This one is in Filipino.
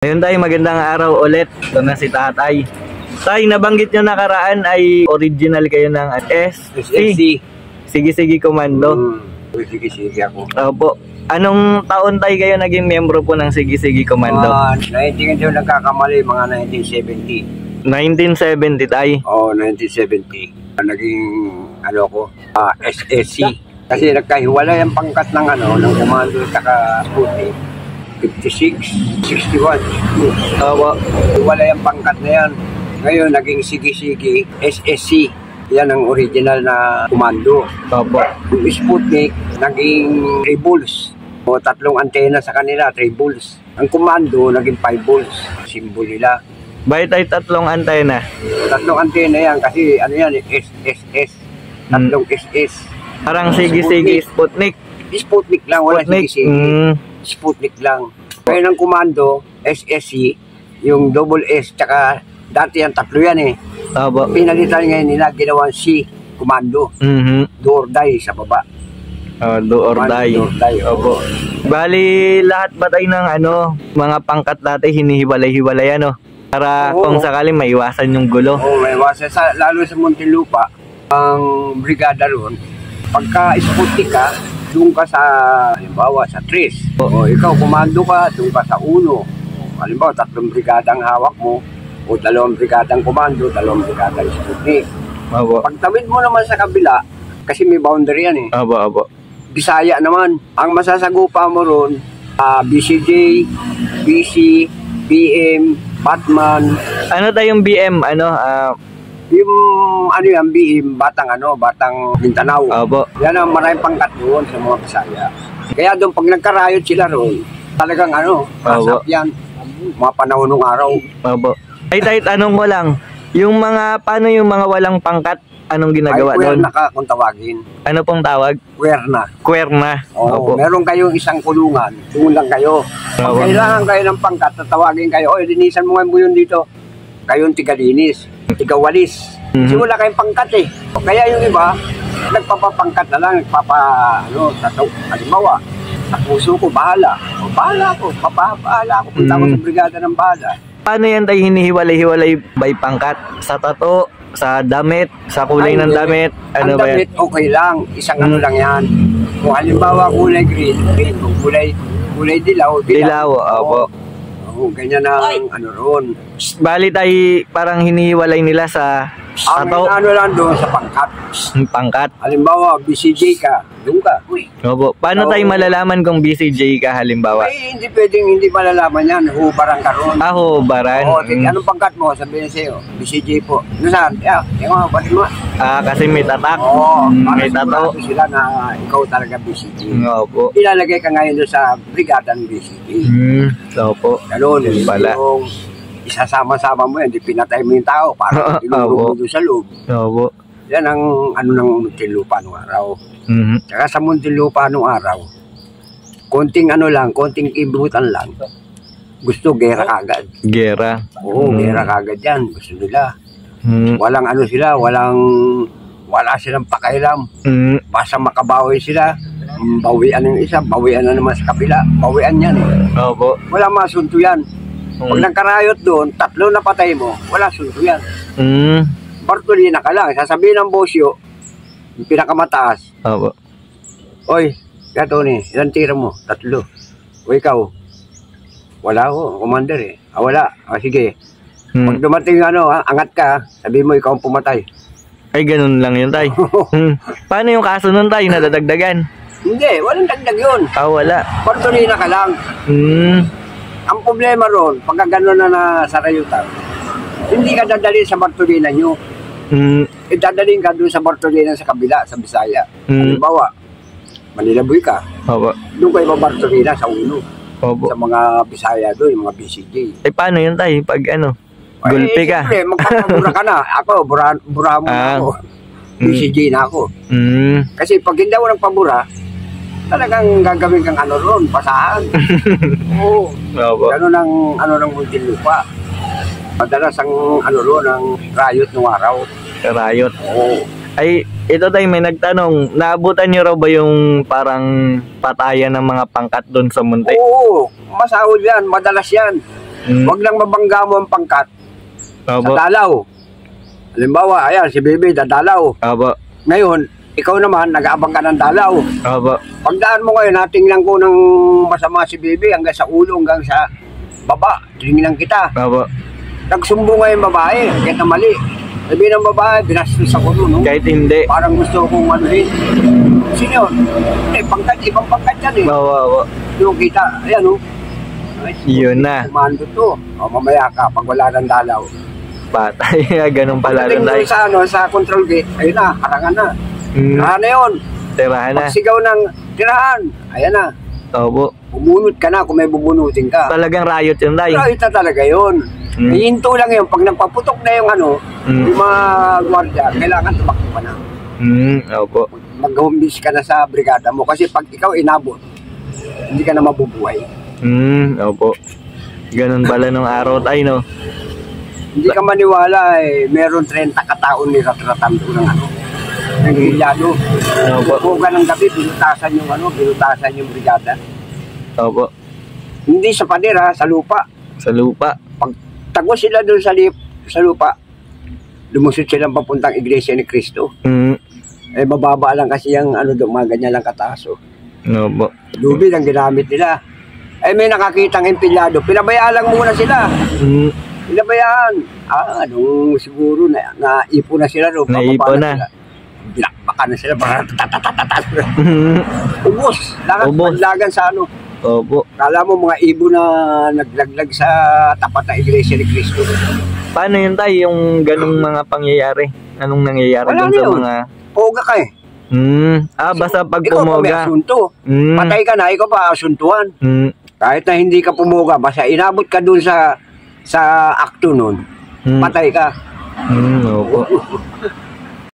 Ngayon tayo, magandang araw ulit. Ito na si Tatay. Tay, nabanggit nyo nakaraan ay original kayo ng SSC. Sige-sige Komando. Sige-sige ako. Opo. Anong taon tayo kayo naging membro po ng Sige-sige Komando? Hindi ko nagkakamali, mga 1970. 1970 tay? Oo, 1970. Naging SSC. Kasi nagkahiwalay ang pangkat ng ng Komando at Sputnik. 56, 61. Opo. Hiwalay ang pangkat na yan. Ngayon, naging Sige-sige SSC. Yan ang original na Komando. Opo. Yung Sputnik, naging 3 bulls. O 3 antena sa kanila, 3 bulls. Ang Komando, naging 5 bulls. Simbol nila. Bakit ay 3 antena? 3 antena yan kasi SSS. 3 SS. Parang Sige-sige Sputnik. Sputnik lang, wala Sige-sige. Sputnik lang. Kaya ng Komando, SSC, yung double S, tsaka dati yung 3 yan eh. Opo. Pinalitan ngayon nila, ginawang C, Komando. Do or die sa baba. Do or die. Do or die. Opo. Bali, lahat ba tayo ng mga pangkat dati hinihiwalay-hiwalay para kung sakali maiwasan yung gulo. Oo, maiwasan. Lalo sa Muntinlupa, ang brigada roon, pagka Sputnik ka, doon ka sa, halimbawa, sa 3. O ikaw, Komando ka, doon ka sa 1. Halimbawa, 3 brigadang hawak mo, o 2 brigadang Komando, 2 brigadang Sputnik. Pagtawid mo naman sa kabila, kasi may boundary yan eh. Opo. Bisaya naman. Ang masasagupa mo ron, BCJ, BC, BM, Batman. Ano tayong BM? Yung yan, BM, Batang Mindanao. Opo. Yan ang maraming pangkat doon sa mga Bisaya. Kaya doon pag nagkarayot sila roon, talagang kasap yan. Mga panahon ng araw. Opo. Ay, tanong ko lang, paano yung mga walang pangkat, anong ginagawa doon? Ay, kuwerna kung tawagin. Ano pong tawag? Kuwerna. Kuwerna. Oo, meron kayong isang kulungan, doon lang kayo. Pag kailangan kayo ng pangkat, tatawagin kayo, oy, linisan mo ngayon buyon dito. Kayong tiga-linis, tiga-walis. Kasi wala kayong pangkat eh. Kaya yung iba, nagpapapangkat na lang, halimbawa, sa puso ko, bahala. O, bahala ko, papahala ko, punta ko sa brigada ng bahala. Paano yan tayo hinihiwalay-hiwalay by pangkat? Sa tato, sa damit, sa kulay ng damit? Ang damit, okay lang. Isang lang yan. Kung halimbawa kulay green, kung kulay dilaw. Dilaw, opo. Ganyan ang roon. Bali tayo parang hinihiwalay nila sa tato. Lang doon sa pangkat. Pangkat. Halimbawa, BCJ ka, doon ka. Opo. Paano tayo malalaman kung BCJ ka halimbawa? Ay, hindi pwedeng hindi malalaman yan. Hubaran ka roon. Hubaran. Oo, anong pangkat mo? Sabihin sa'yo, BCJ po. Ano saan? Ba't mo? Kasi may tatak. Oo, may tato. Sila na ikaw talaga BCJ. Opo. Ilalagay ka ngayon doon sa brigada ng BCJ. Opo. Ganun, yung isasama-sama mo yan, hindi pinatay mo yung tao para ilulong mo doon sa loob. Opo. Yan ang ng Muntinlupa nung araw. Saka sa Muntinlupa nung araw, konting konting kibutan lang. Gusto, gera kagad. Gera? Oo, gera kagad yan. Gusto nila. Walang wala silang pakailam. Basta makabawi sila, bawian ng isa, bawian na naman sa kabila. Bawian yan eh. Opo. Wala masunto yan. Pag nagkarayot doon, 3 na patay mo, wala sunto yan. Bartolina ka lang. Sasabihin ng bosyo, yung pinakamataas. Opo. Oy, gato ni, ilang tira mo? 3. O ikaw? Wala ako, commander eh. Wala. Sige. Pag dumating angat ka, sabihin mo ikaw ang pumatay. Ay, ganun lang yun, tay. Paano yung kaso nun, tay? Nadadagdagan? Hindi, walang dagdag yun. Wala. Bartolina ka lang. Ang problema ron, pagka gano'n na sa rayutan, hindi ka dadalhin sa Bartolina nyo. Dadalhin ka doon sa Bartolina sa kabila, sa Bisaya. Halimbawa, Manilaboy ka. Opo. Doon kayo ba Bartolina sa ulo. Opo. Sa mga Bisaya doon, yung mga BCJ. Paano yun tayo? Pag gulpi ka? Siyempre, magpapabura ka na. Ako, burahan mo na ako. BCJ na ako. Kasi pag hindi ako nagpabura, talagang gagawin kang ron, pasahan. Oo. Ganun ang ng Muntinlupa. Madalas ang ron, ang rayot ng araw. Rayot? Oo. Ay, ito tayo, may nagtanong, naabutan nyo raw ba yung parang patayan ng mga pangkat doon sa munti? Oo, masahol yan, madalas yan. Huwag lang mabangga mo ang pangkat sa Opo. dalaw. Halimbawa, ayan, si Bebe dadalaw. Opo. Ngayon, ikaw naman, nag-aabang ka ng dalaw. Opo. Pagdaan mo ngayon, natingnan ko ng masama si Bebe hanggang sa ulo, hanggang sa baba. Tinignan kita. Opo. Nagsumbo ngayon babae, kahit na mali. Sabi ng babae, binastos ako doon, no? Kahit hindi. Parang gusto kong ano rin. Sino yun? Pangkat, ibang pangkat yan eh. Opo. Yung kita, ayan no? Ay, Yun na. kumando to. O mamaya ka, pag wala ng dalaw. Patay. Ganun pala Pagdating rin tayo. doon sa, ano, sa control gate, ayun na, harangan na. Mm. Tirahan na yun. Tirahan na. Pagsigaw ng tirahan, ayan na. Opo. Bumunot ka na kung may bubunutin ka. Talagang riot yun tayo. Pero ito talaga yun. Mm. Ihinto lang yun. Pag nagpaputok na yung ano, yung mga gwardiya, kailangan tumakbo ka na. Opo. Mag-hombis ka na sa brigada mo. Kasi pag ikaw inabot, hindi ka na mabubuhay. Opo. Ganun pala nung araw tayo, no? Hindi ka maniwala eh, meron 30 kataon ni Ratratan doon ng ano, ng hilyado. Opo. Buka ng gabi, binutasan yung ano, binutasan yung brigada. Opo. Hindi sa pader ha, sa lupa. Sa lupa. Pag tago sila doon sa lupa, lumusot silang papuntang Iglesia ni Cristo. Eh mababa lang kasi yung ano doon, mga ganyan lang kataas. Opo. Lubi lang ginamit nila. Eh may nakakitang empilyado, pinabayaan lang muna sila. Pinabayaan. Ano, siguro naipon na sila doon. Naipon na. Binakbakan na sila. Ubos. Lagan sa ano. Opo. Kala mo mga ibon na naglaglag sa tapat ng Iglesia ni Cristo. Paano yun tayo, yung ganung mga pangyayari? Anong nangyayari Wala dun na sa yun. mga... Poga ka eh. Basta pag Ikaw pa may pumoga. asunto. Patay ka na, ikaw pa asuntuan. Kahit na hindi ka pumoga, basta inabot ka dun sa akto nun, patay ka. Opo.